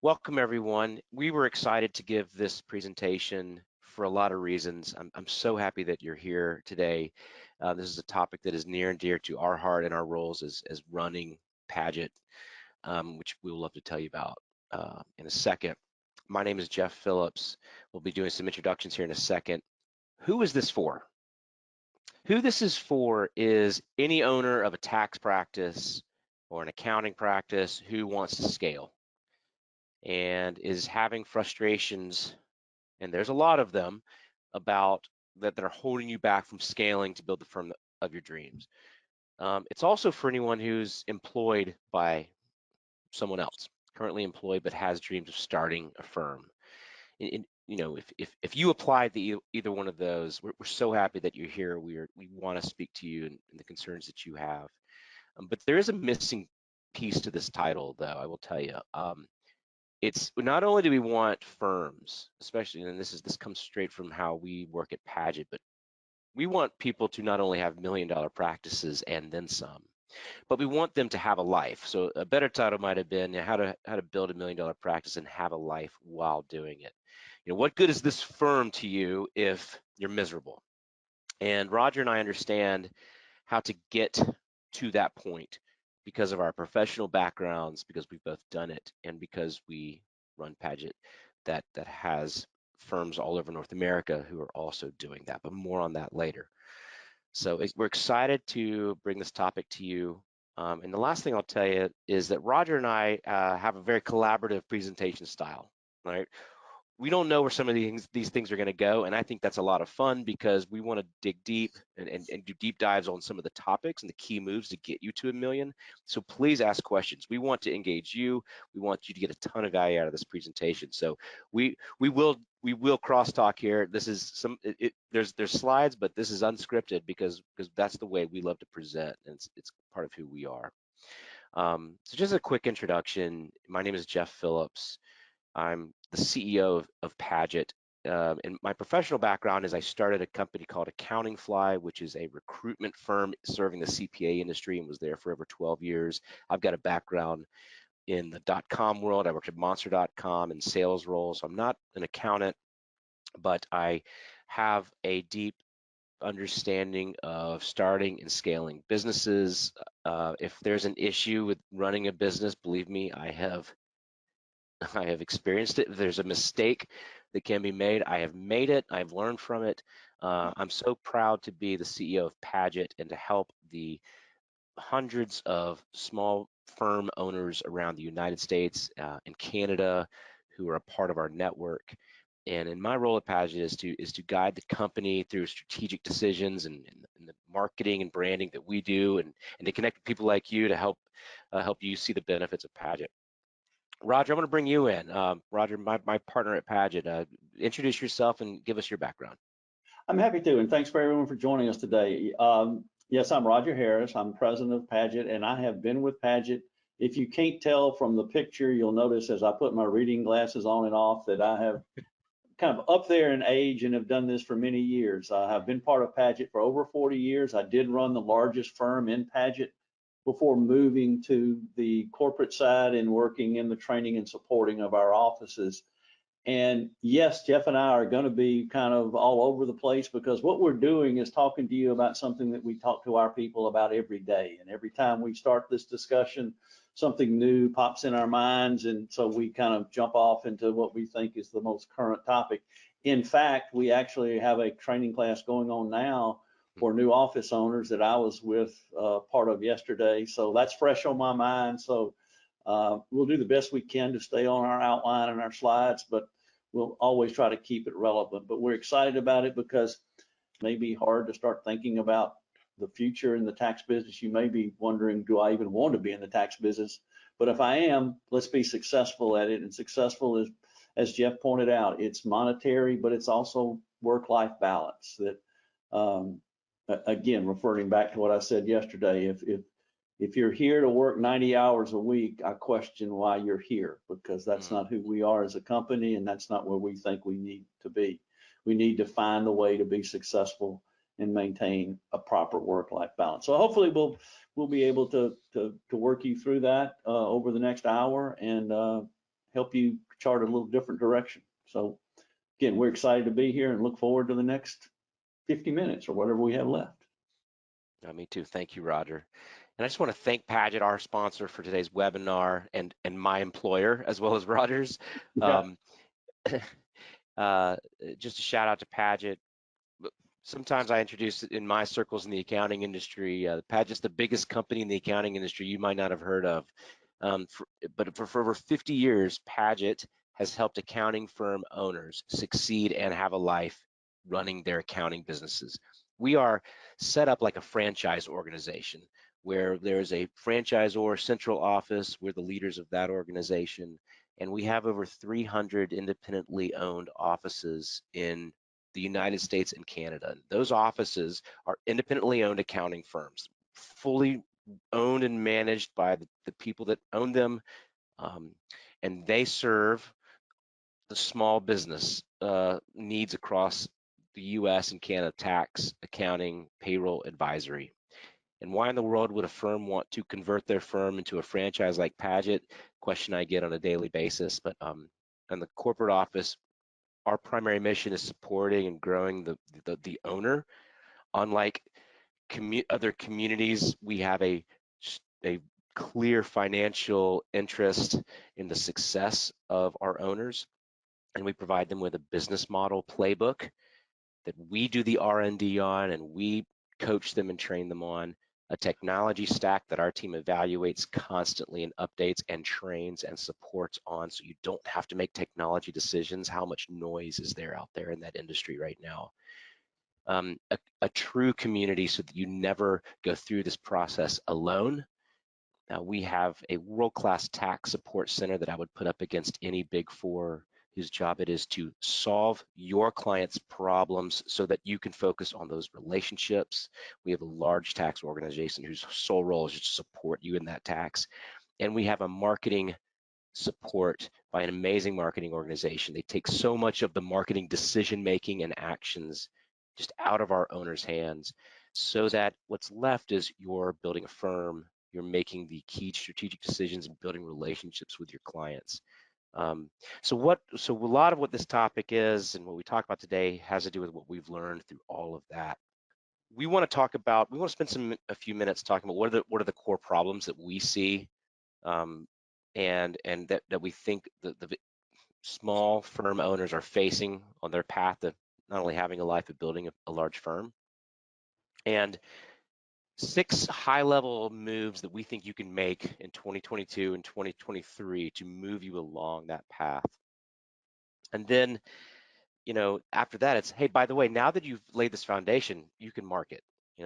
Welcome everyone. We were excited to give this presentation for a lot of reasons. I'm so happy that you're here today. This is a topic that is near and dear to our heart and our roles as running Padgett, which we will love to tell you about in a second. My name is Jeff Phillips. We'll be doing some introductions here in a second. Who is this for? Who this is for is any owner of a tax practice or an accounting practice who wants to scale and is having frustrations, and there's a lot of them, about that are holding you back from scaling to build the firm of your dreams. It's also for anyone who's employed by someone else, currently employed but has dreams of starting a firm. You know, if you apply to either one of those, we're so happy that you're here. We want to speak to you and the concerns that you have. But there is a missing piece to this title, though, I will tell you. It's not only do we want firms, especially, and this comes straight from how we work at Padgett, but we want people to not only have $1 million practices and then some, but we want them to have a life. So a better title might have been how to build $1 million practice and have a life while doing it. You know, what good is this firm to you if you're miserable? And Roger and I understand how to get to that point because of our professional backgrounds, because we've both done it, and because we run Padgett that has firms all over North America who are also doing that, but more on that later. So we're excited to bring this topic to you. And the last thing I'll tell you is that Roger and I have a very collaborative presentation style, right? We don't know where some of these things are going to go, and I think that's a lot of fun because we want to dig deep and do deep dives on some of the topics and the key moves to get you to $1 million. So please ask questions. We want to engage you. We want you to get a ton of value out of this presentation. So we will crosstalk here. This is there's slides, but this is unscripted because that's the way we love to present, and it's part of who we are. So just a quick introduction. My name is Jeff Phillips. I'm the CEO of Padgett, and my professional background is I started a company called Accounting Fly, which is a recruitment firm serving the CPA industry, and was there for over 12 years. I've got a background in the .com world. I worked at Monster.com in sales roles. So I'm not an accountant, but I have a deep understanding of starting and scaling businesses. If there's an issue with running a business, believe me, I have experienced it. If there's a mistake that can be made, I have made it. I've learned from it. I'm so proud to be the CEO of Padgett and to help the hundreds of small firm owners around the United States and Canada who are a part of our network. And in my role at Padgett is to guide the company through strategic decisions and the marketing and branding that we do, and to connect with people like you to help you see the benefits of Padgett. Roger, I'm going to bring you in. Roger, my partner at Padgett. Introduce yourself and give us your background. I'm happy to, and thanks for everyone for joining us today. Yes, I'm Roger Harris. I'm president of Padgett, and I have been with Padgett. If you can't tell from the picture, you'll notice as I put my reading glasses on and off that I have kind of up there in age and have done this for many years. I have been part of Padgett for over 40 years. I did run the largest firm in Padgett before moving to the corporate side and working in the training and supporting of our offices. And yes, Jeff and I are going to be kind of all over the place because what we're doing is talking to you about something that we talk to our people about every day. And every time we start this discussion, something new pops in our minds. And so we kind of jump off into what we think is the most current topic. In fact, we actually have a training class going on now for new office owners that I was with part of yesterday. So that's fresh on my mind. So we'll do the best we can to stay on our outline and our slides, but we'll always try to keep it relevant. But we're excited about it because it may be hard to start thinking about the future in the tax business. You may be wondering, do I even want to be in the tax business? But if I am, let's be successful at it. And successful is, as Jeff pointed out, it's monetary, but it's also work-life balance. That again, referring back to what I said yesterday, if you're here to work 90 hours a week, I question why you're here, because that's not who we are as a company, and that's not where we think we need to be. We need to find a way to be successful and maintain a proper work-life balance. So hopefully we'll be able to work you through that over the next hour and help you chart a little different direction. So again, we're excited to be here and look forward to the next 50 minutes or whatever we have left. Me too. Thank you, Roger. And I just want to thank Padgett, our sponsor for today's webinar, and my employer as well as Rogers. Yeah. Um, uh, just a shout out to Padgett. Sometimes I introduce it in my circles in the accounting industry. Padgett's the biggest company in the accounting industry you might not have heard of. But for over 50 years, Padgett has helped accounting firm owners succeed and have a life running their accounting businesses. We are set up like a franchise organization where there's a franchisor central office. We're the leaders of that organization, and we have over 300 independently owned offices in the United States and Canada. Those offices are independently owned accounting firms, fully owned and managed by the people that own them, and they serve the small business needs across the US and Canada: tax, accounting, payroll, advisory. And why in the world would a firm want to convert their firm into a franchise like Padgett? Question I get on a daily basis. But in the corporate office, our primary mission is supporting and growing the owner. Unlike other communities, we have a clear financial interest in the success of our owners, and we provide them with a business model playbook that we do the R&D on, and we coach them and train them on, a technology stack that our team evaluates constantly and updates and trains and supports on, so you don't have to make technology decisions. How much noise is there out there in that industry right now? A true community so that you never go through this process alone. We have a world-class tax support center that I would put up against any Big Four, whose job it is to solve your clients' problems so that you can focus on those relationships. We have a large tax organization whose sole role is just to support you in that tax. And we have a marketing support by an amazing marketing organization. They take so much of the marketing decision-making and actions just out of our owners' hands, so that what's left is you're building a firm, you're making the key strategic decisions and building relationships with your clients. So a lot of what this topic is and what we talk about today has to do with what we've learned through all of that. We want to spend a few minutes talking about what are the core problems that we see, and that we think the small firm owners are facing on their path to not only having a life but building a large firm, and 6 high-level moves that we think you can make in 2022 and 2023 to move you along that path. And then, after that, it's, hey, by the way, now that you've laid this foundation, you can market.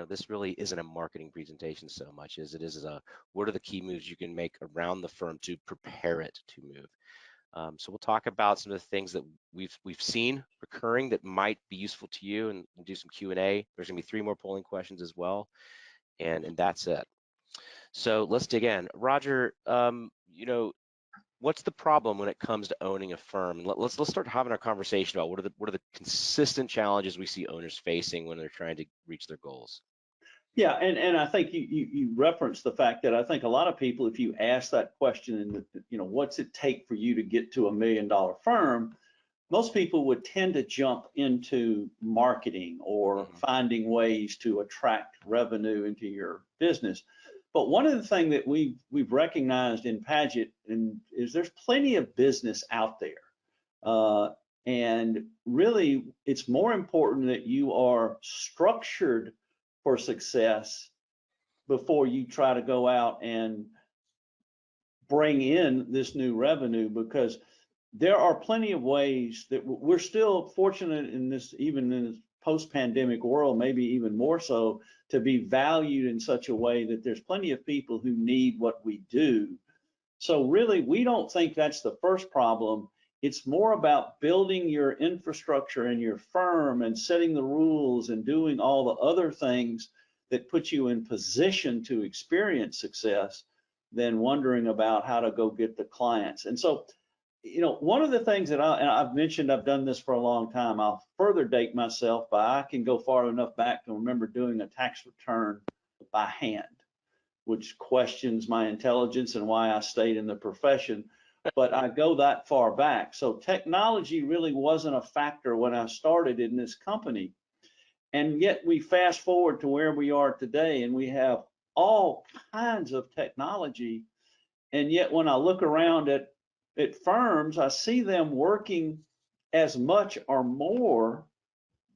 This really isn't a marketing presentation so much as it is what are the key moves you can make around the firm to prepare it to move. So we'll talk about some of the things that we've seen recurring that might be useful to you, and we'll do some Q&A. There's gonna be 3 more polling questions as well, and that's it. So let's dig in. Roger, what's the problem when it comes to owning a firm? Let's start having our conversation about what are the consistent challenges we see owners facing when they're trying to reach their goals. Yeah, and I think you referenced the fact that I think a lot of people, if you ask that question, and what's it take for you to get to $1 million firm, most people would tend to jump into marketing or finding ways to attract revenue into your business. But one of the things that we've recognized in Padgett is there's plenty of business out there. And really, it's more important that you are structured for success before you try to go out and bring in this new revenue, because there are plenty of ways that we're still fortunate in this, even in this post-pandemic world, maybe even more so, to be valued in such a way that there's plenty of people who need what we do. So really, we don't think that's the first problem. It's more about building your infrastructure and your firm and setting the rules and doing all the other things that put you in position to experience success than wondering about how to go get the clients. And so, one of the things that I've mentioned, I've done this for a long time. I'll further date myself by I can go far enough back to remember doing a tax return by hand, which questions my intelligence and why I stayed in the profession. but I go that far back. So technology really wasn't a factor when I started in this company. And yet we fast forward to where we are today and we have all kinds of technology. And yet when I look around at firms, I see them working as much or more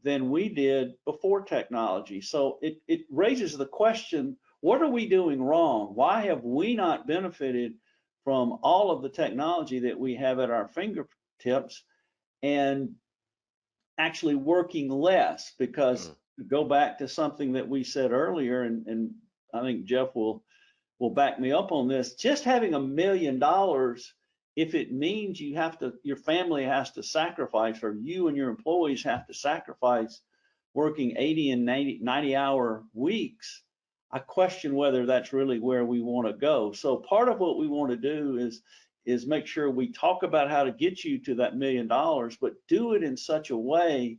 than we did before technology. So it raises the question, what are we doing wrong? Why have we not benefited from all of the technology that we have at our fingertips and actually working less? Because Mm. to go back to something that we said earlier, and I think Jeff will back me up on this, just having $1 million, if it means you have to, your family has to sacrifice, or you and your employees have to sacrifice working 80 and 90 hour weeks, I question whether that's really where we want to go. So part of what we want to do is make sure we talk about how to get you to that $1 million, but do it in such a way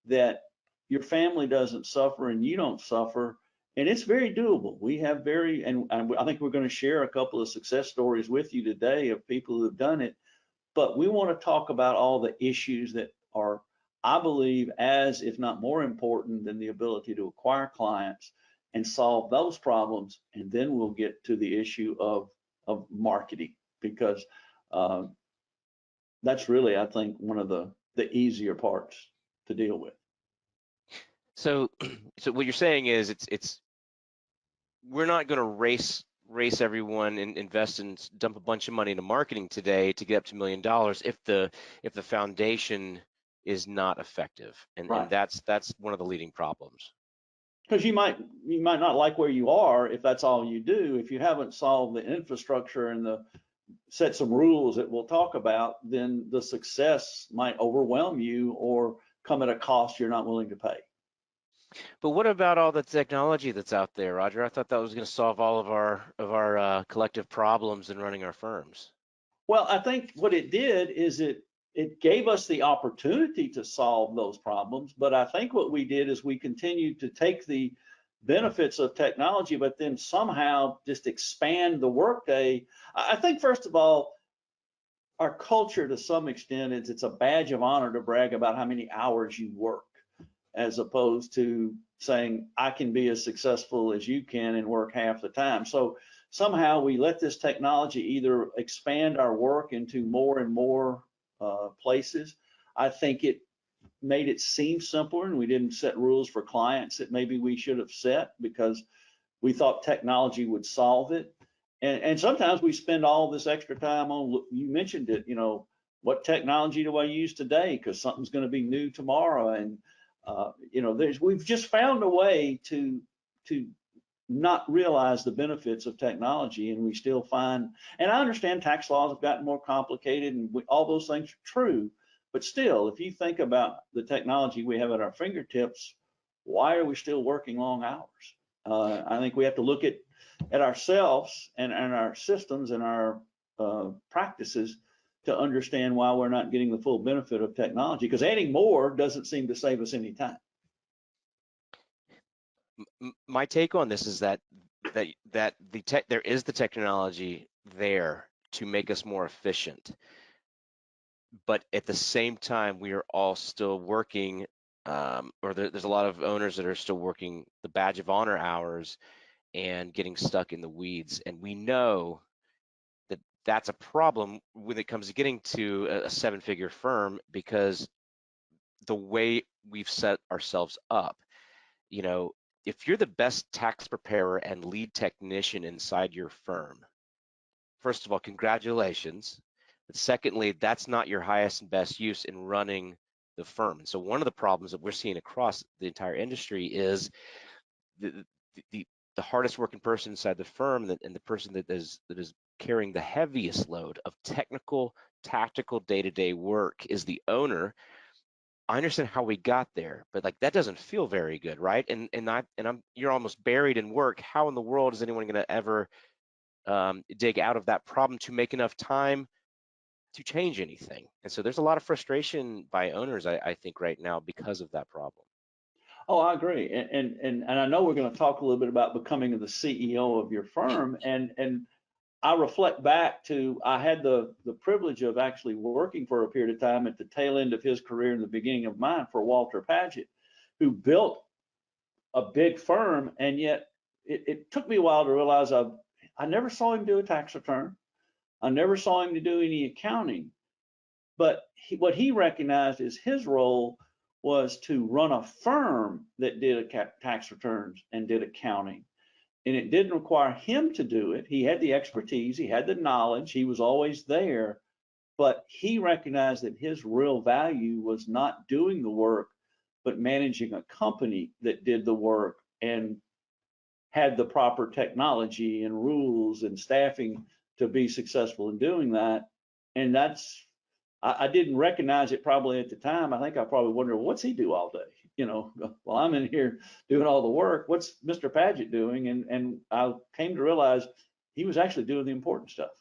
that your family doesn't suffer and you don't suffer. And it's very doable. We have and I think we're going to share a couple of success stories with you today of people who have done it. But we want to talk about all the issues that are, I believe, as if not more important than the ability to acquire clients and solve those problems. And then we'll get to the issue of marketing, because uh, that's really, I think, one of the easier parts to deal with. So, so what you're saying is it's we're not going to race everyone and invest and dump a bunch of money into marketing today to get up to $1 million if the foundation is not effective, and Right. that's one of the leading problems. Because you might not like where you are if that's all you do. If you haven't solved the infrastructure and the set some rules that we'll talk about, then the success might overwhelm you or come at a cost you're not willing to pay. But what about all the technology that's out there, Roger? I thought that was going to solve all of our collective problems in running our firms. Well, I think what it did is it gave us the opportunity to solve those problems, but I think what we did is we continued to take the benefits of technology, but then somehow just expand the workday. I think, first of all, our culture to some extent is it's a badge of honor to brag about how many hours you work, as opposed to saying I can be as successful as you can and work half the time. So somehow we let this technology either expand our work into more and more places. I think it made it seem simpler, and we didn't set rules for clients that maybe we should have set because we thought technology would solve it. And sometimes we spend all this extra time on, you mentioned it, what technology do I use today? Because something's going to be new tomorrow. And, we've just found a way to not realize the benefits of technology. And we still find, and I understand tax laws have gotten more complicated and all those things are true. But still, if you think about the technology we have at our fingertips, why are we still working long hours? I think we have to look at ourselves and our systems and our practices to understand why we're not getting the full benefit of technology, because adding more doesn't seem to save us any time. My take on this is that there is the technology there to make us more efficient, but at the same time we are all still working, or there's a lot of owners that are still working the badge of honor hours and getting stuck in the weeds, and we know that that's a problem when it comes to getting to a seven-figure firm, because the way we've set ourselves up, you know, if you're the best tax preparer and lead technician inside your firm, first of all, congratulations. But secondly, that's not your highest and best use in running the firm. And so one of the problems that we're seeing across the entire industry is the the, the hardest working person inside the firm, and the person that is carrying the heaviest load of technical, tactical day-to-day work is the owner. I understand how we got there, but like that doesn't feel very good, right? And you're almost buried in work. How in the world is anyone going to ever dig out of that problem to make enough time to change anything? And so there's a lot of frustration by owners, I think, right now because of that problem. Oh, I agree. And I know we're going to talk a little bit about becoming the CEO of your firm. And I reflect back to, I had the privilege of actually working for a period of time at the tail end of his career and the beginning of mine for Walter Padgett, who built a big firm, and yet it took me a while to realize I never saw him do a tax return. I never saw him to do any accounting, but what he recognized as his role was to run a firm that did tax returns and did accounting. And it didn't require him to do it. He had the expertise, he had the knowledge, he was always there, but he recognized that his real value was not doing the work, but managing a company that did the work and had the proper technology and rules and staffing to be successful in doing that. And that's, I didn't recognize it probably at the time. I think I probably wondered, well, what's he do all day? You know, well, I'm in here doing all the work. What's Mr. Padgett doing? And I came to realize he was actually doing the important stuff.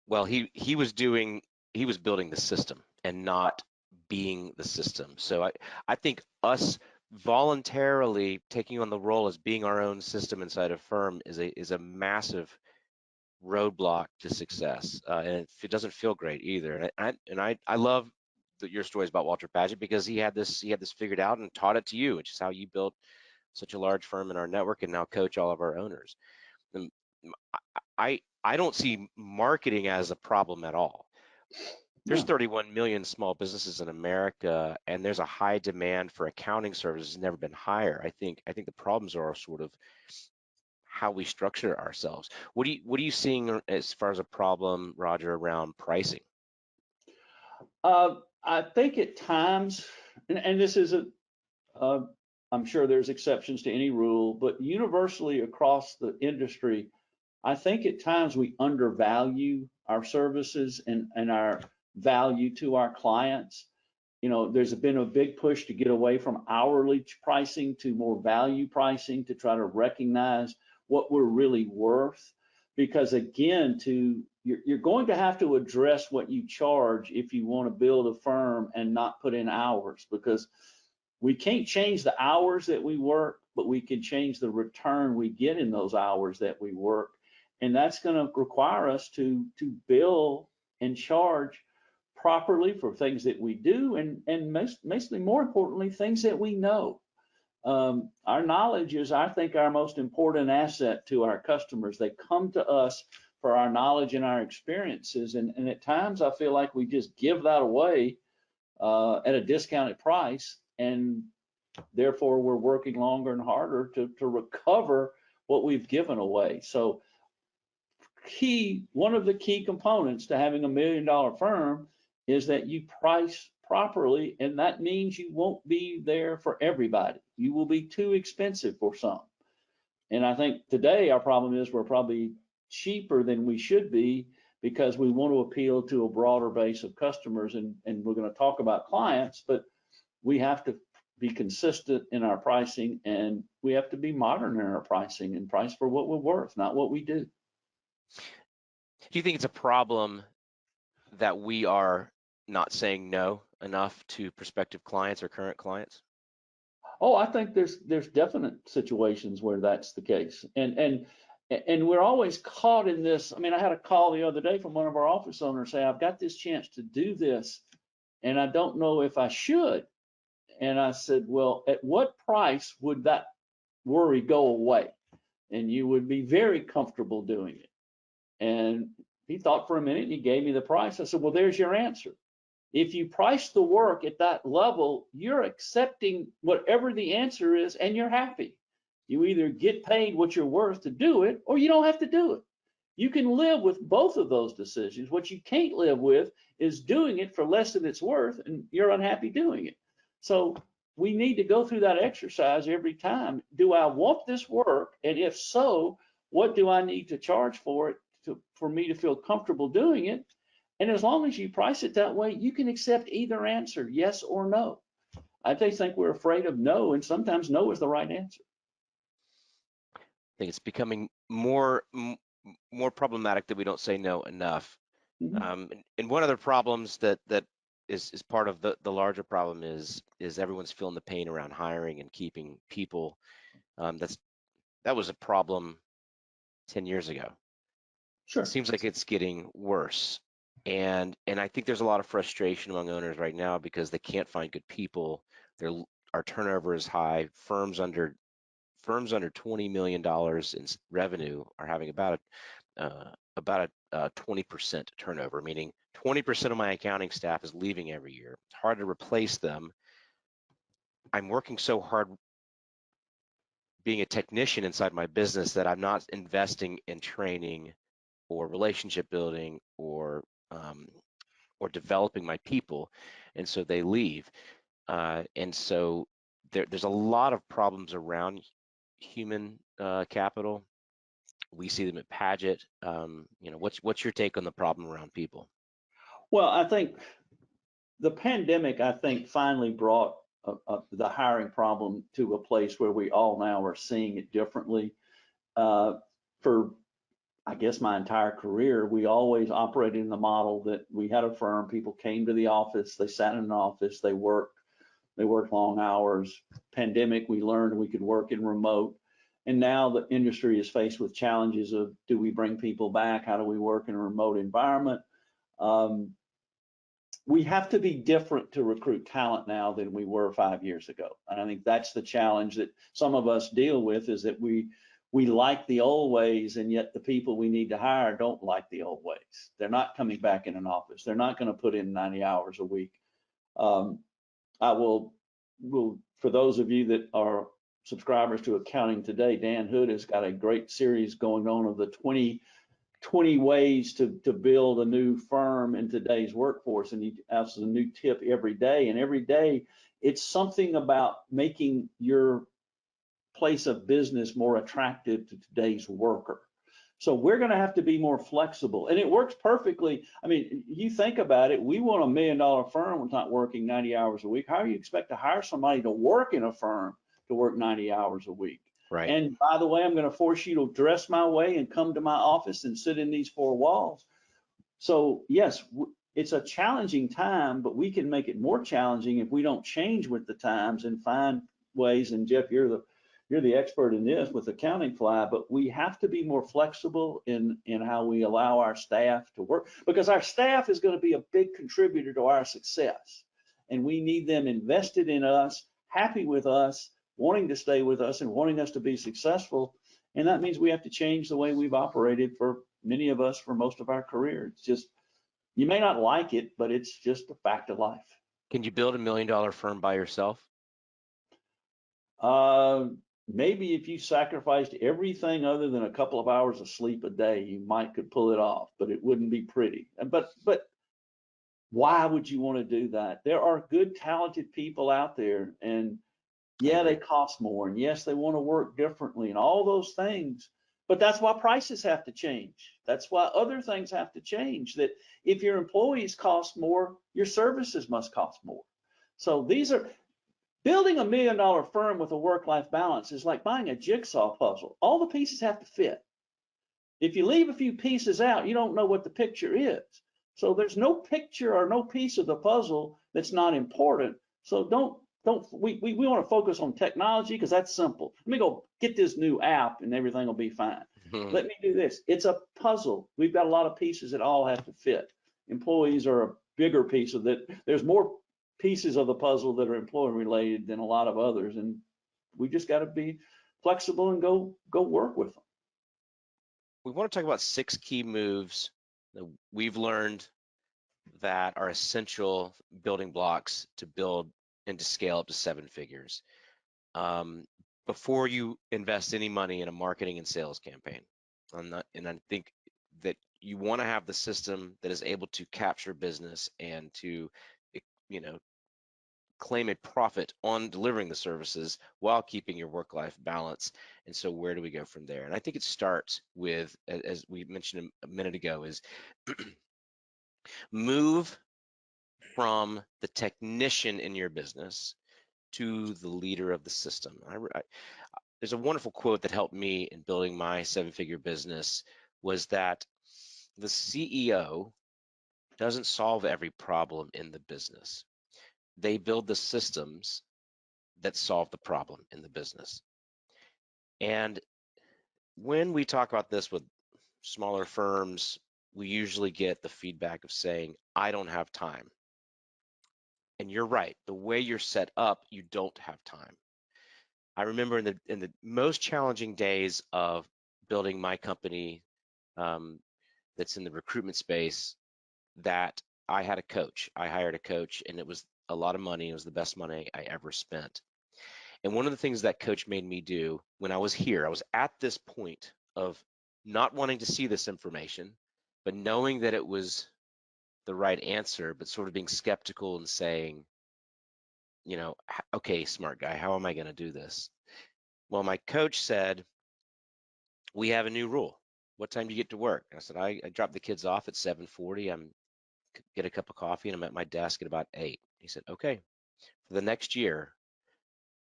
Well, he was building the system and not being the system. So I think us voluntarily taking on the role as being our own system inside a firm is a massive roadblock to success, and it doesn't feel great either. And I love your stories about Walter Padgett, because he had this figured out and taught it to you, which is how you built such a large firm in our network and now coach all of our owners. And I don't see marketing as a problem at all. There's No. 31 million small businesses in America, and there's a high demand for accounting services, never been higher. I think the problems are sort of how we structure ourselves. What are you seeing as far as a problem, Roger, around pricing? I think at times, and this is uh, I'm sure there's exceptions to any rule, but universally across the industry, I think at times we undervalue our services and our value to our clients. You know, there's been a big push to get away from hourly pricing to more value pricing to try to recognize what we're really worth. Because again, you're going to have to address what you charge if you want to build a firm and not put in hours, because we can't change the hours that we work, but we can change the return we get in those hours that we work. And that's going to require us to bill and charge properly for things that we do, and mostly more importantly, things that we know. Our knowledge is, I think, our most important asset to our customers. They come to us for our knowledge and our experiences, and at times I feel like we just give that away at a discounted price, and therefore we're working longer and harder to recover what we've given away. So one of the key components to having $1 million firm is that you price properly, and that means you won't be there for everybody. You will be too expensive for some. And I think today our problem is we're probably cheaper than we should be because we want to appeal to a broader base of customers, and we're going to talk about clients, but we have to be consistent in our pricing, and we have to be modern in our pricing and price for what we're worth, not what we do. Do you think it's a problem that we are not saying no enough to prospective clients or current clients? Oh, I think there's definite situations where that's the case, and we're always caught in this. I mean, I had a call the other day from one of our office owners say, "I've got this chance to do this, and I don't know if I should." And I said, "Well, at what price would that worry go away, and you would be very comfortable doing it?" And he thought for a minute, and he gave me the price. I said, "Well, there's your answer. If you price the work at that level, you're accepting whatever the answer is, and you're happy. You either get paid what you're worth to do it, or you don't have to do it. You can live with both of those decisions. What you can't live with is doing it for less than it's worth, and you're unhappy doing it." So we need to go through that exercise every time. Do I want this work? And if so, what do I need to charge for it for me to feel comfortable doing it? And as long as you price it that way, you can accept either answer, yes or no. I just think we're afraid of no, and sometimes no is the right answer. I think it's becoming more problematic that we don't say no enough. Mhm. And one of the problems that is part of the larger problem is everyone's feeling the pain around hiring and keeping people. That was a problem 10 years ago. It Sure. seems like it's getting worse. And I think there's a lot of frustration among owners right now because they can't find good people. Their Our turnover is high. Firms under $20 million in revenue are having about a 20% turnover, meaning 20% of my accounting staff is leaving every year. It's hard to replace them. I'm working so hard being a technician inside my business that I'm not investing in training or relationship building um, or developing my people, and so they leave. And so there's a lot of problems around human capital. We see them at Padgett. What's your take on the problem around people? Well, I think the pandemic, I think, finally brought the hiring problem to a place where we all now are seeing it differently. For I guess my entire career, we always operated in the model that we had a firm, people came to the office, they sat in an office, they worked long hours. Pandemic, we learned we could work in remote. And now the industry is faced with challenges of, do we bring people back? How do we work in a remote environment? We have to be different to recruit talent now than we were 5 years ago. And I think that's the challenge that some of us deal with, is that we like the old ways, and yet the people we need to hire don't like the old ways. They're not coming back in an office. They're not going to put in 90 hours a week. I will, for those of you that are subscribers to Accounting Today, Dan Hood has got a great series going on of the 20 ways to build a new firm in today's workforce. And he has a new tip every day. And every day it's something about making your place of business more attractive to today's worker. So we're going to have to be more flexible, and it works perfectly. I mean, you think about it, we want $1 million firm who's not working 90 hours a week. How do you expect to hire somebody to work in a firm to work 90 hours a week? Right. And by the way, I'm going to force you to dress my way and come to my office and sit in these four walls. So yes, it's a challenging time, but we can make it more challenging if we don't change with the times and find ways. And Jeff, you're the expert in this with Accounting Fly, but we have to be more flexible in how we allow our staff to work, because our staff is going to be a big contributor to our success. And we need them invested in us, happy with us, wanting to stay with us and wanting us to be successful. And that means we have to change the way we've operated for many of us for most of our career. It's just, you may not like it, but it's just a fact of life. Can you build $1 million firm by yourself? Maybe if you sacrificed everything other than a couple of hours of sleep a day, you could pull it off, but it wouldn't be pretty. But why would you want to do that? There are good, talented people out there, and yeah, they cost more, and yes, they want to work differently and all those things. But that's why prices have to change. That's why other things have to change. That if your employees cost more, your services must cost more. So building $1 million firm with a work-life balance is like buying a jigsaw puzzle. All the pieces have to fit. If you leave a few pieces out, you don't know what the picture is. So there's no picture or no piece of the puzzle that's not important. So we want to focus on technology because that's simple. Let me go get this new app and everything will be fine. Let me do this. It's a puzzle. We've got a lot of pieces that all have to fit. Employees are a bigger piece of that. There's more pieces of the puzzle that are employee related than a lot of others, and we just got to be flexible and go work with them. We want to talk about 6 key moves that we've learned that are essential building blocks to build and to scale up to 7 figures before you invest any money in a marketing and sales campaign. And I think that you want to have the system that is able to capture business and to, claim a profit on delivering the services while keeping your work-life balance. And so where do we go from there? And I think it starts with, as we mentioned a minute ago, is move from the technician in your business to the leader of the system. There's a wonderful quote that helped me in building my 7-figure business, was that the CEO doesn't solve every problem in the business. They build the systems that solve the problem in the business. And when we talk about this with smaller firms, we usually get the feedback of saying, I don't have time. And you're right, the way you're set up, you don't have time. I remember in the most challenging days of building my company, um, that's in the recruitment space, that I had a coach. I hired a coach, and it was a lot of money. It was the best money I ever spent. And one of the things that coach made me do when I was here, I was at this point of not wanting to see this information, but knowing that it was the right answer, but sort of being skeptical and saying, okay, smart guy, how am I going to do this? Well, my coach said, we have a new rule. What time do you get to work? I said, I drop the kids off at 7:40. I'm get a cup of coffee and I'm at my desk at about 8. He said, okay, for the next year,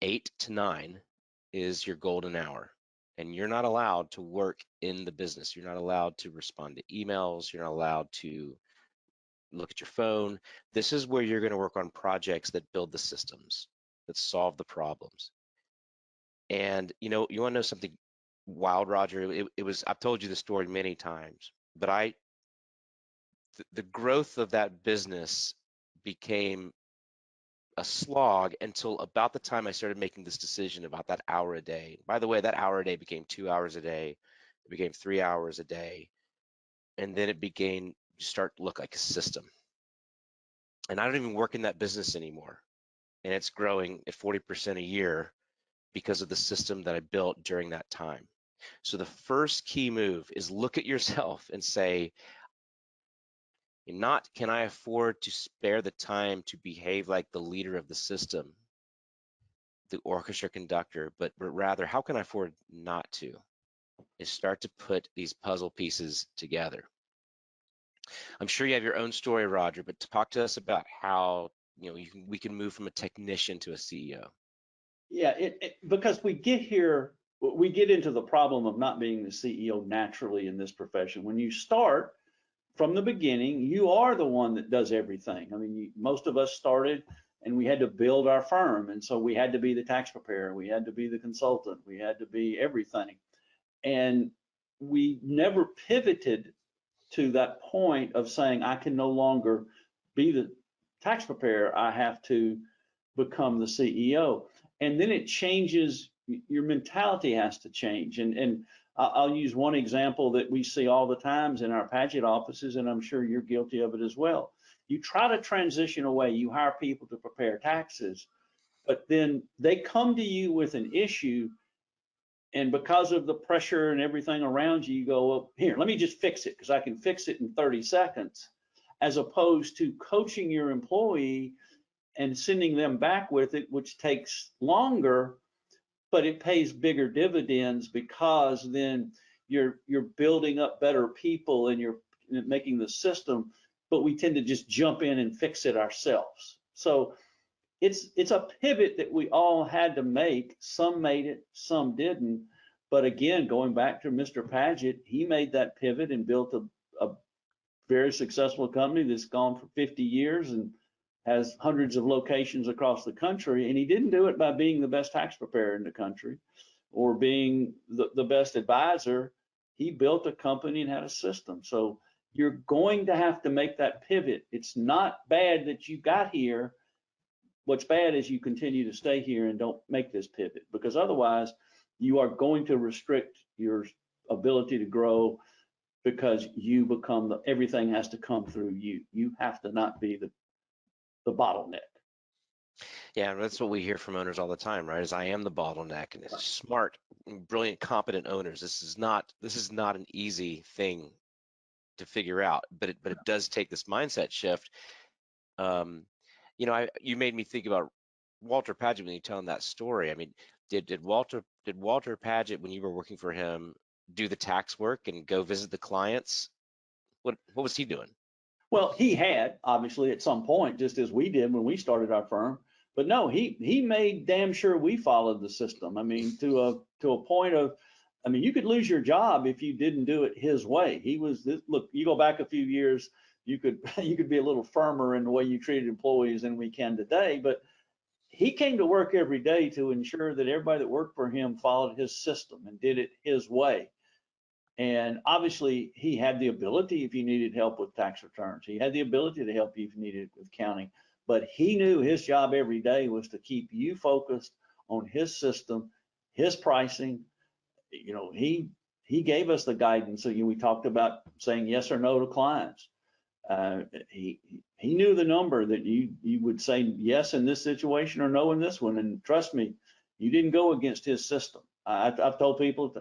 8 to 9 is your golden hour. And you're not allowed to work in the business. You're not allowed to respond to emails. You're not allowed to look at your phone. This is where you're going to work on projects that build the systems, that solve the problems. And you want to know something wild, Roger? It was, I've told you the story many times, but the growth of that business became a slog until about the time I started making this decision about that hour a day. By the way, that hour a day became 2 hours a day, it became 3 hours a day, and then it began to start to look like a system. And I don't even work in that business anymore. And it's growing at 40% a year because of the system that I built during that time. So the first key move is look at yourself and say, not can I afford to spare the time to behave like the leader of the system, the orchestra conductor, but rather how can I afford not to? Is start to put these puzzle pieces together. I'm sure you have your own story, Roger, but talk to us about how we can move from a technician to a CEO. Yeah, because we get into the problem of not being the CEO naturally in this profession. When you start from the beginning, you are the one that does everything. I mean, most of us started and we had to build our firm. And so we had to be the tax preparer, we had to be the consultant, we had to be everything. And we never pivoted to that point of saying, I can no longer be the tax preparer, I have to become the CEO. And then it changes, your mentality has to change. And I'll use one example that we see all the times in our Padgett offices, and I'm sure you're guilty of it as well. You try to transition away, you hire people to prepare taxes, but then they come to you with an issue, and because of the pressure and everything around you, you go, well, here, let me just fix it because I can fix it in 30 seconds, as opposed to coaching your employee and sending them back with it, which takes longer, but it pays bigger dividends because then you're building up better people and you're making the system, but we tend to just jump in and fix it ourselves. So it's a pivot that we all had to make. Some made it, some didn't. But again, going back to Mr. Padgett, he made that pivot and built a very successful company that's gone for 50 years and has hundreds of locations across the country. And he didn't do it by being the best tax preparer in the country or being the best advisor. He built a company and had a system. So you're going to have to make that pivot. It's not bad that you got here. What's bad is you continue to stay here and don't make this pivot, because otherwise you are going to restrict your ability to grow, because you become everything has to come through you. You have to not be the bottleneck. Yeah, that's what we hear from owners all the time, right? Is I am the bottleneck, and it's smart, brilliant, competent owners. This is not an easy thing to figure out, but it does take this mindset shift. Um, you made me think about Walter Padgett when you telling that story. I mean, did Walter Padgett, when you were working for him, do the tax work and go visit the clients? What was he doing? Well, he had obviously at some point, just as we did when we started our firm. But no, he made damn sure we followed the system. I mean, to a point of, I mean, you could lose your job if you didn't do it his way. He was this, look, you go back a few years, you could you could be a little firmer in the way you treated employees than we can today. But he came to work every day to ensure that everybody that worked for him followed his system and did it his way. And obviously, he had the ability if you needed help with tax returns. He had the ability to help you if you needed with accounting. But he knew his job every day was to keep you focused on his system, his pricing. You know, he gave us the guidance. So we talked about saying yes or no to clients. He knew the number that you would say yes in this situation or no in this one. And trust me, you didn't go against his system. I've told people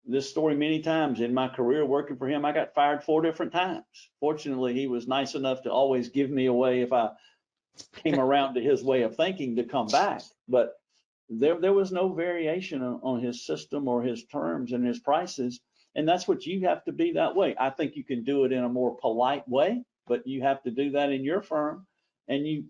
this story many times in my career working for him. I got fired 4 different times. Fortunately, he was nice enough to always give me a way if I came around to his way of thinking to come back. But there was no variation on his system or his terms and his prices. And that's what you have to be that way. I think you can do it in a more polite way, but you have to do that in your firm. And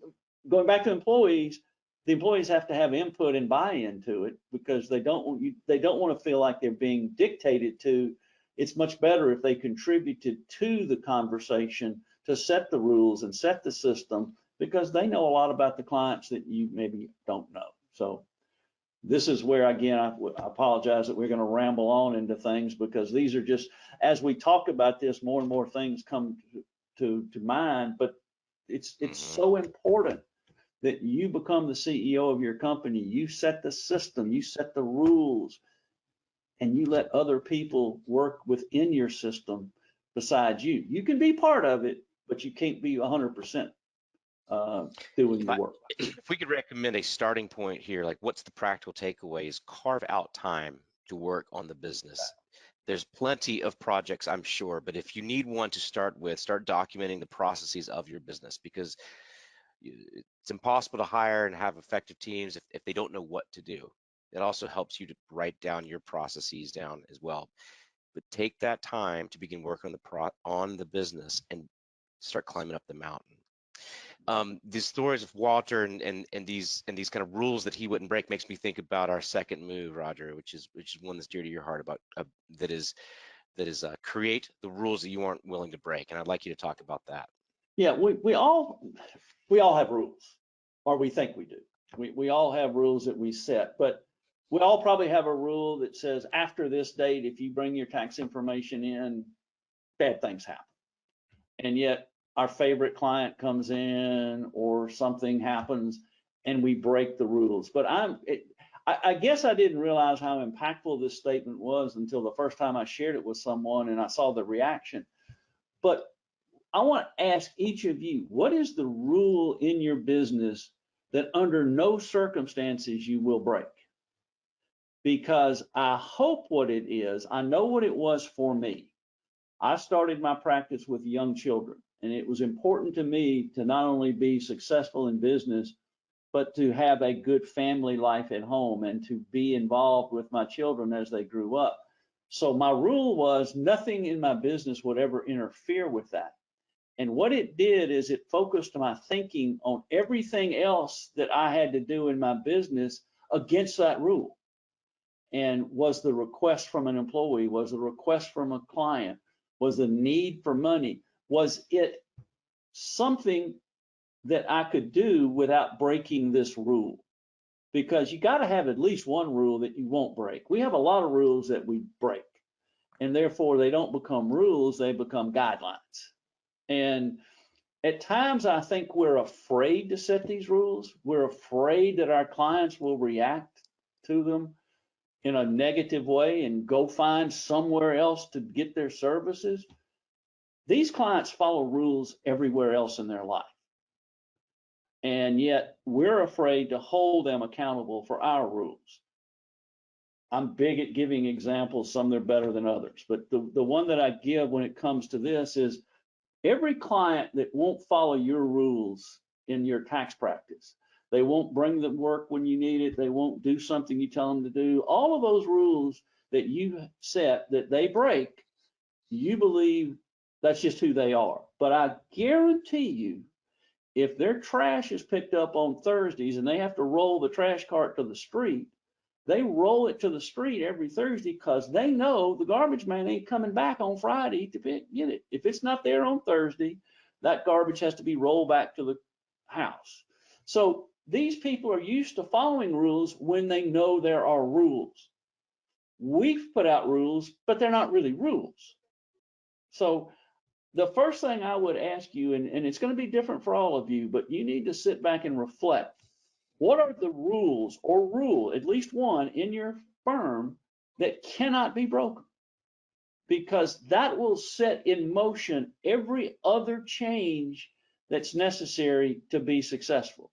going back to employees, the employees have to have input and buy-in to it because they don't want to feel like they're being dictated to. It's much better if they contributed to the conversation to set the rules and set the system because they know a lot about the clients that you maybe don't know. So this is where, again, I apologize that we're going to ramble on into things because these are just, as we talk about this, more and more things come to mind, but it's so important that you become the CEO of your company. You set the system, you set the rules, and you let other people work within your system besides you. You can be part of it, but you can't be 100% doing the work. If we could recommend a starting point here, like what's the practical takeaways? Carve out time to work on the business. There's plenty of projects, I'm sure, but if you need one to start with, start documenting the processes of your business because it's impossible to hire and have effective teams if they don't know what to do. It also helps you to write down your processes down as well. But take that time to begin working on the business and start climbing up the mountain. The stories of Walter and these kind of rules that he wouldn't break makes me think about our second move, Roger, which is one that's dear to your heart about that is create the rules that you aren't willing to break. And I'd like you to talk about that. Yeah, we all have rules, or we think we do. We all have rules that we set, but we all probably have a rule that says after this date, if you bring your tax information in, bad things happen. And yet our favorite client comes in or something happens and we break the rules. But I guess I didn't realize how impactful this statement was until the first time I shared it with someone and I saw the reaction. But I want to ask each of you, what is the rule in your business that under no circumstances you will break? Because I hope what it is, I know what it was for me. I started my practice with young children, and it was important to me to not only be successful in business, but to have a good family life at home and to be involved with my children as they grew up. So my rule was nothing in my business would ever interfere with that. And what it did is it focused my thinking on everything else that I had to do in my business against that rule. And was the request from an employee, was the request from a client, was the need for money, was it something that I could do without breaking this rule? Because you got to have at least one rule that you won't break. We have a lot of rules that we break, and therefore they don't become rules, they become guidelines. And at times I think we're afraid to set these rules. We're afraid that our clients will react to them in a negative way and go find somewhere else to get their services. These clients follow rules everywhere else in their life. And yet we're afraid to hold them accountable for our rules. I'm big at giving examples, some they're better than others, but the one that I give when it comes to this is every client that won't follow your rules in your tax practice, they won't bring the work when you need it, they won't do something you tell them to do, all of those rules that you set that they break, you believe that's just who they are. But I guarantee you, if their trash is picked up on Thursdays and they have to roll the trash cart to the street, they roll it to the street every Thursday because they know the garbage man ain't coming back on Friday to get it. If it's not there on Thursday, that garbage has to be rolled back to the house. So These people are used to following rules when they know there are rules. We've put out rules, but they're not really rules. So the first thing I would ask you, and it's going to be different for all of you, but you need to sit back and reflect. What are the rules or rule, at least one in your firm that cannot be broken? Because that will set in motion every other change that's necessary to be successful.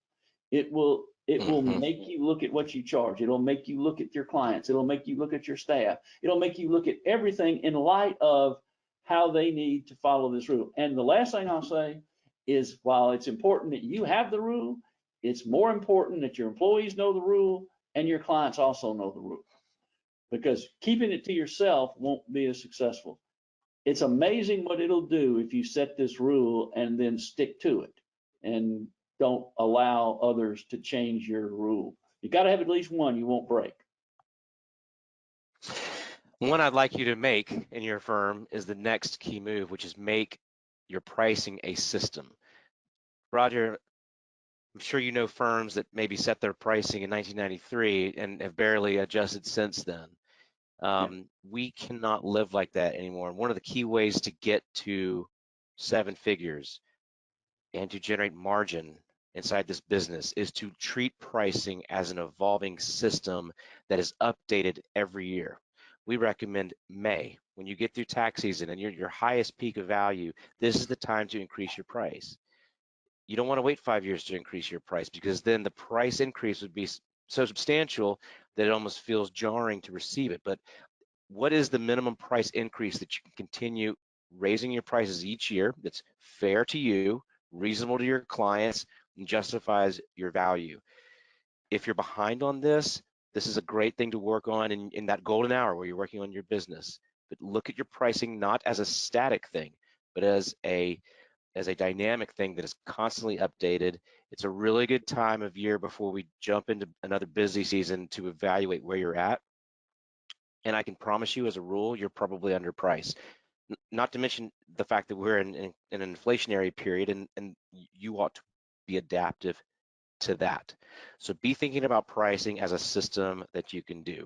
It will Hmm. make you look at what you charge. It'll make you look at your clients. It'll make you look at your staff. It'll make you look at everything in light of how they need to follow this rule. And the last thing I'll say is, while it's important that you have the rule, it's more important that your employees know the rule and your clients also know the rule, because keeping it to yourself won't be as successful. It's amazing what it'll do if you set this rule and then stick to it and don't allow others to change your rule. You got to have at least one you won't break. One I'd like you to make in your firm is the next key move, which is make your pricing a system. Roger, I'm sure you know firms that maybe set their pricing in 1993 and have barely adjusted since then. Yeah. We cannot live like that anymore. And one of the key ways to get to 7 figures and to generate margin inside this business is to treat pricing as an evolving system that is updated every year. We recommend May, when you get through tax season and you're at your highest peak of value, this is the time to increase your price. You don't want to wait 5 years to increase your price, because then the price increase would be so substantial that it almost feels jarring to receive it. But what is the minimum price increase that you can continue raising your prices each year that's fair to you, reasonable to your clients, and justifies your value? If you're behind on this, this is a great thing to work on in that golden hour where you're working on your business. But look at your pricing not as a static thing, but as a dynamic thing that is constantly updated. It's a really good time of year before we jump into another busy season to evaluate where you're at. And I can promise you, as a rule, you're probably underpriced. Not to mention the fact that we're in an inflationary period, and you ought to be adaptive to that. So be thinking about pricing as a system that you can do.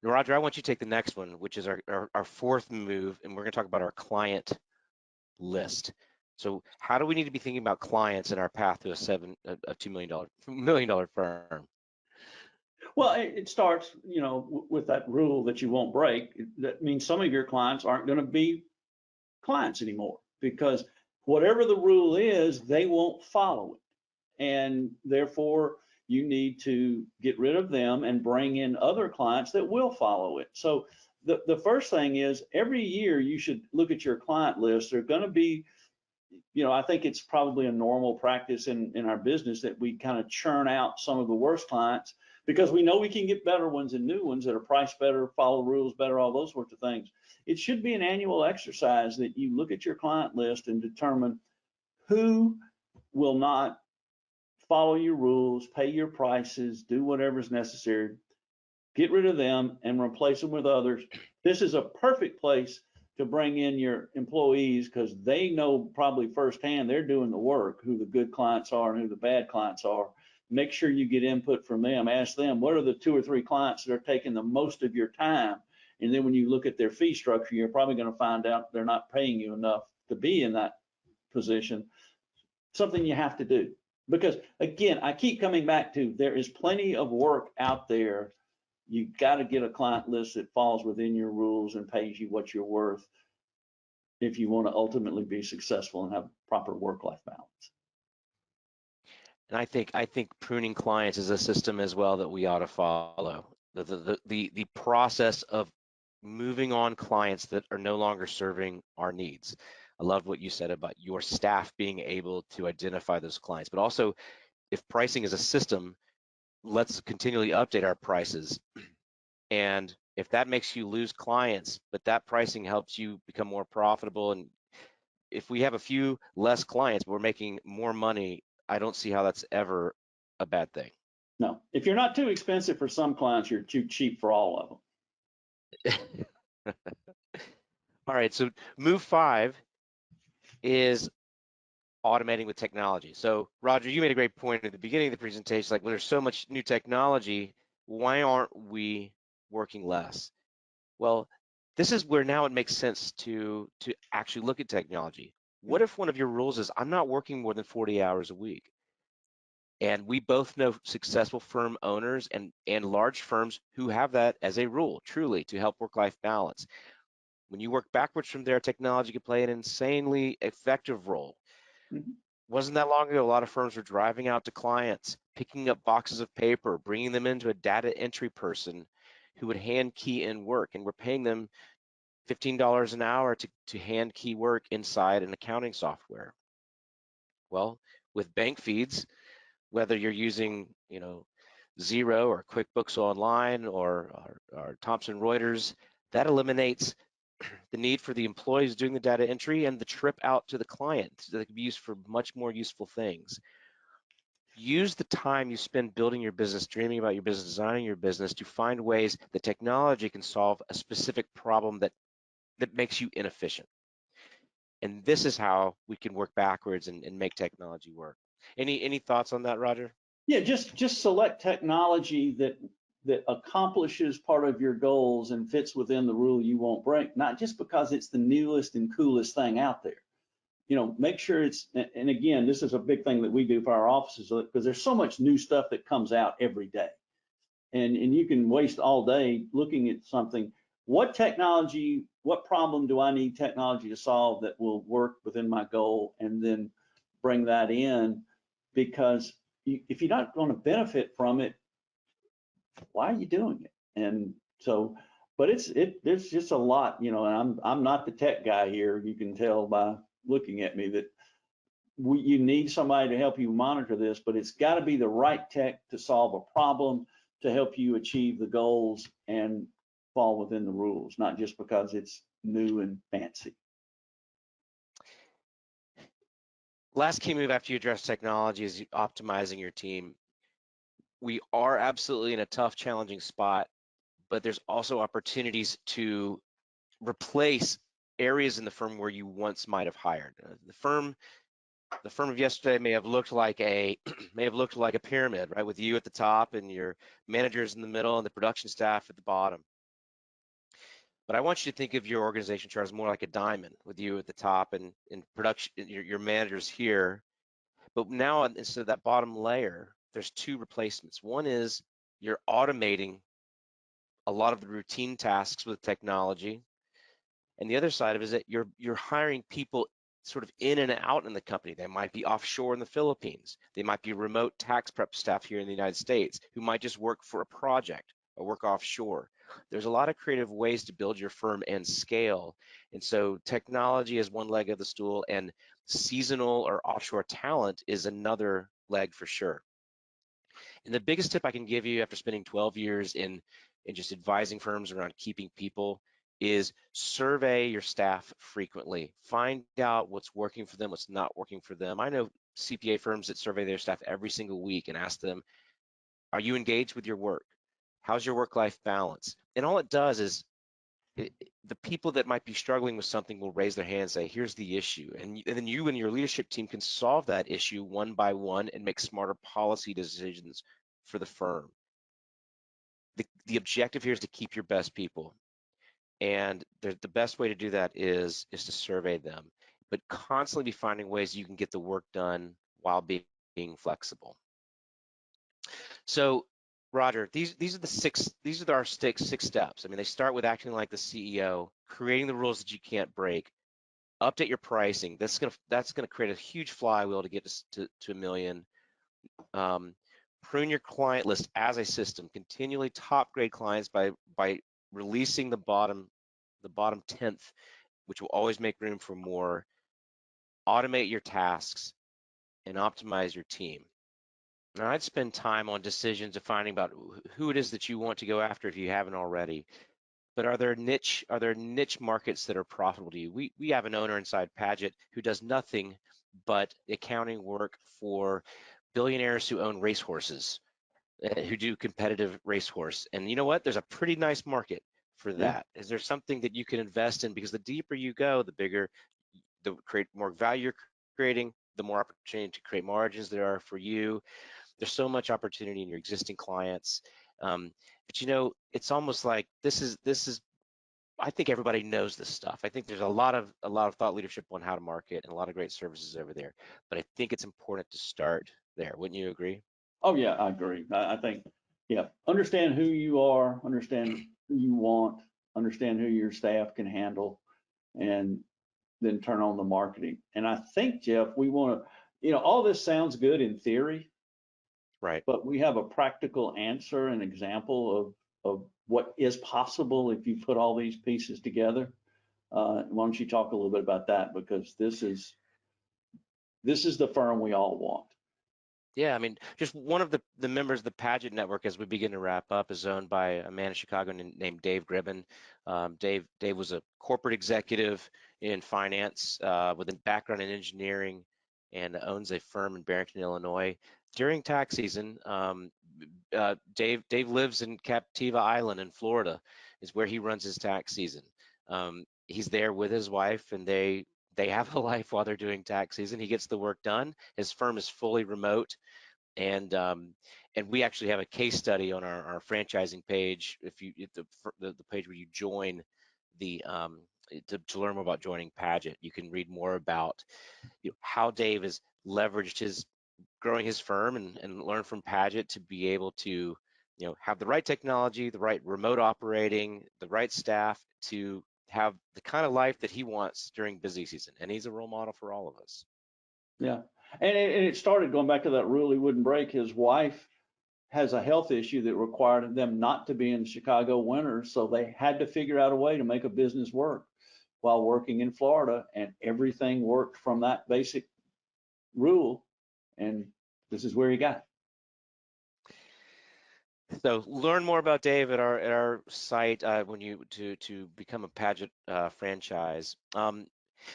Now, Roger, I want you to take the next one, which is our fourth move, and we're going to talk about our client list. So how do we need to be thinking about clients in our path to a $2 million firm? Well, it starts, with that rule that you won't break. That means some of your clients aren't going to be clients anymore, because whatever the rule is, they won't follow it. And therefore, you need to get rid of them and bring in other clients that will follow it. So the first thing is, every year you should look at your client list. They're going to be, I think it's probably a normal practice in our business that we kind of churn out some of the worst clients, because we know we can get better ones and new ones that are priced better, follow rules better, all those sorts of things. It should be an annual exercise that you look at your client list and determine who will not follow your rules, pay your prices, do whatever's necessary, get rid of them and replace them with others. This is a perfect place to bring in your employees, because they know probably firsthand, they're doing the work, who the good clients are and who the bad clients are. Make sure you get input from them. Ask them, what are the 2 or 3 clients that are taking the most of your time? And then when you look at their fee structure, you're probably going to find out they're not paying you enough to be in that position. Something you have to do. Because again, I keep coming back to, there is plenty of work out there. You got to get a client list that falls within your rules and pays you what you're worth, if you want to ultimately be successful and have proper work-life balance. And I think pruning clients is a system as well that we ought to follow. The process of moving on clients that are no longer serving our needs. I love what you said about your staff being able to identify those clients, but also, if pricing is a system, let's continually update our prices. And if that makes you lose clients, but that pricing helps you become more profitable, and if we have a few less clients, but we're making more money, I don't see how that's ever a bad thing. No, if you're not too expensive for some clients, you're too cheap for all of them. All right, so move 5 is automating with technology. So Roger, you made a great point at the beginning of the presentation, like when there's so much new technology, why aren't we working less? Well, this is where now it makes sense to actually look at technology. What if one of your rules is I'm not working more than 40 hours a week? And we both know successful firm owners and large firms who have that as a rule, truly, to help work-life balance. When you work backwards from there, technology can play an insanely effective role. Mhm. Wasn't that long ago, a lot of firms were driving out to clients, picking up boxes of paper, bringing them into a data entry person who would hand key in work, and we're paying them $15 an hour to hand key work inside an accounting software. Well, with bank feeds, whether you're using, Xero or QuickBooks Online or Thomson Reuters, that eliminates the need for the employees doing the data entry and the trip out to the client that can be used for much more useful things. Use the time you spend building your business, dreaming about your business, designing your business to find ways that technology can solve a specific problem that makes you inefficient. And this is how we can work backwards and make technology work. Any thoughts on that, Roger? Yeah, just select technology that accomplishes part of your goals and fits within the rule you won't break, not just because it's the newest and coolest thing out there. Make sure it's, and again, this is a big thing that we do for our offices because there's so much new stuff that comes out every day. And you can waste all day looking at something. What technology, what problem do I need technology to solve that will work within my goal, and then bring that in? Because if you're not going to benefit from it, why are you doing it? And so, but there's just a lot, and I'm not the tech guy here. You can tell by looking at me that you need somebody to help you monitor this, but it's got to be the right tech to solve a problem, to help you achieve the goals and fall within the rules, not just because it's new and fancy. Last key move after you address technology is optimizing your team. We are absolutely in a tough, challenging spot, but there's also opportunities to replace areas in the firm where you once might have hired. The firm of yesterday may have looked like a may have looked like a pyramid, right, with you at the top and your managers in the middle and the production staff at the bottom. But I want you to think of your organization chart as more like a diamond with you at the top and production, your managers here. But now instead of that bottom layer, there's two replacements. One is you're automating a lot of the routine tasks with technology. And the other side of it is that you're hiring people sort of in and out in the company. They might be offshore in the Philippines. They might be remote tax prep staff here in the United States who might just work for a project or work offshore. There's a lot of creative ways to build your firm and scale. And so technology is one leg of the stool, and seasonal or offshore talent is another leg for sure. And the biggest tip I can give you after spending 12 years in just advising firms around keeping people is survey your staff frequently. Find out what's working for them, what's not working for them. I know CPA firms that survey their staff every single week and ask them, are you engaged with your work? How's your work-life balance? And all it does is the people that might be struggling with something will raise their hand and say, here's the issue. And then you and your leadership team can solve that issue one by one and make smarter policy decisions for the firm. The objective here is to keep your best people. And the best way to do that is to survey them, but constantly be finding ways you can get the work done while being flexible. So Roger, these are our six steps. I mean, they start with acting like the CEO, creating the rules that you can't break, update your pricing. That's gonna create a huge flywheel to get to a million. Prune your client list as a system. Continually top grade clients by releasing the bottom tenth, which will always make room for more. Automate your tasks and optimize your team. Now, I'd spend time on decisions of finding about who it is that you want to go after if you haven't already. But are there niche markets that are profitable to you? We have an owner inside Padgett who does nothing but accounting work for billionaires who own racehorses, who do competitive racehorse. And you know what? There's a pretty nice market for Yeah. that. Is there something that you can invest in? Because the deeper you go, the bigger, the more value you're creating, the more opportunity to create margins there are for you. There's so much opportunity in your existing clients. But you know, it's almost like this is I think everybody knows this stuff. I think there's a lot of thought leadership on how to market and a lot of great services over there. But I think it's important to start there. Wouldn't you agree? Oh yeah, I agree. I think, yeah, understand who you are, understand who you want, understand who your staff can handle, and then turn on the marketing. And I think, Jeff, we want to, all this sounds good in theory, Right. but we have a practical answer, an example of what is possible if you put all these pieces together. Why don't you talk a little bit about that? Because this is the firm we all want. Yeah, I mean, just one of the members of the Padgett network, as we begin to wrap up, is owned by a man in Chicago named Dave Gribben. Dave was a corporate executive in finance with a background in engineering, and owns a firm in Barrington, Illinois. During tax season, Dave lives in Captiva Island in Florida, is where he runs his tax season. He's there with his wife, and they have a life while they're doing tax season. He gets the work done. His firm is fully remote, and we actually have a case study on our franchising page. If the page where you join the to learn more about joining Padgett, you can read more about how Dave has leveraged his growing his firm and learn from Padgett to be able to have the right technology, the right remote operating, the right staff to have the kind of life that he wants during busy season. And he's a role model for all of us. Yeah. And it started going back to that rule he wouldn't break. His wife has a health issue that required them not to be in Chicago winters, so they had to figure out a way to make a business work while working in Florida, and everything worked from that basic rule, and this is where he got. So learn more about Dave at our site when you to become a Padgett franchise.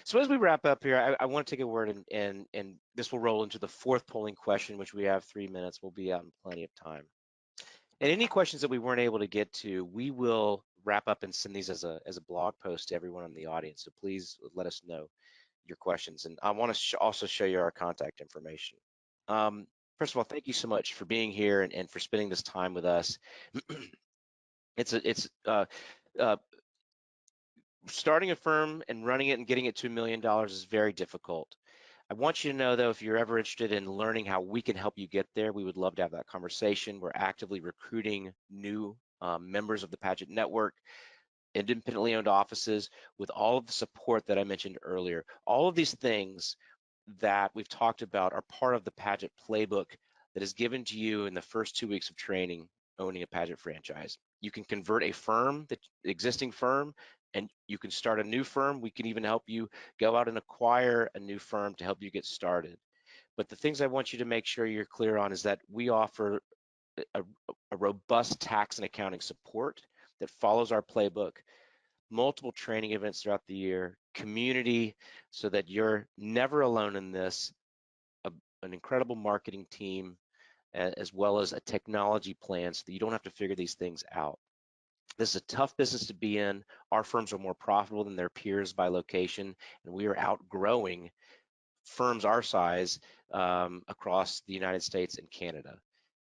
So as we wrap up here, I want to take a word and this will roll into the fourth polling question, which we have 3 minutes. We'll be out in plenty of time. And any questions that we weren't able to get to, we will wrap up and send these as a blog post to everyone in the audience. So please let us know your questions. And I want to also show you our contact information. First of all, thank you so much for being here and for spending this time with us. It's starting a firm and running it and getting it to $1 million is very difficult. I want you to know, though, if you're ever interested in learning how we can help you get there, we would love to have that conversation. We're actively recruiting new members of the Padgett Network, independently owned offices with all of the support that I mentioned earlier. All of these things that we've talked about are part of the Padgett playbook that is given to you in the first 2 weeks of training owning a Padgett franchise. You can convert a firm, the existing firm, and you can start a new firm. We can even help you go out and acquire a new firm to help you get started. But the things I want you to make sure you're clear on is that we offer a robust tax and accounting support that follows our playbook, multiple training events throughout the year, community, so that you're never alone in this, an incredible marketing team, as well as a technology plan so that you don't have to figure these things out. This is a tough business to be in. Our firms are more profitable than their peers by location, and we are outgrowing firms our size across the United States and Canada.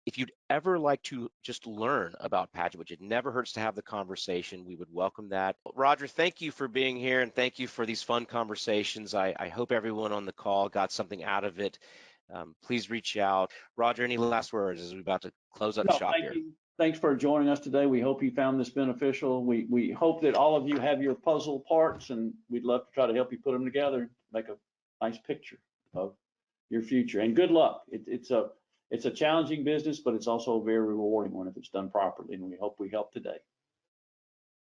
If you'd ever like to just learn about Padgett, which it never hurts to have the conversation, we would welcome that. Roger, thank you for being here and thank you for these fun conversations. I hope everyone on the call got something out of it. Please reach out. Roger, any last words as we're about to close up No, shop thank here? you. Thanks for joining us today. We hope you found this beneficial. We hope that all of you have your puzzle parts, and we'd love to try to help you put them together, make a nice picture of your future. And good luck. It's a challenging business, but it's also a very rewarding one if it's done properly, and we hope we help today.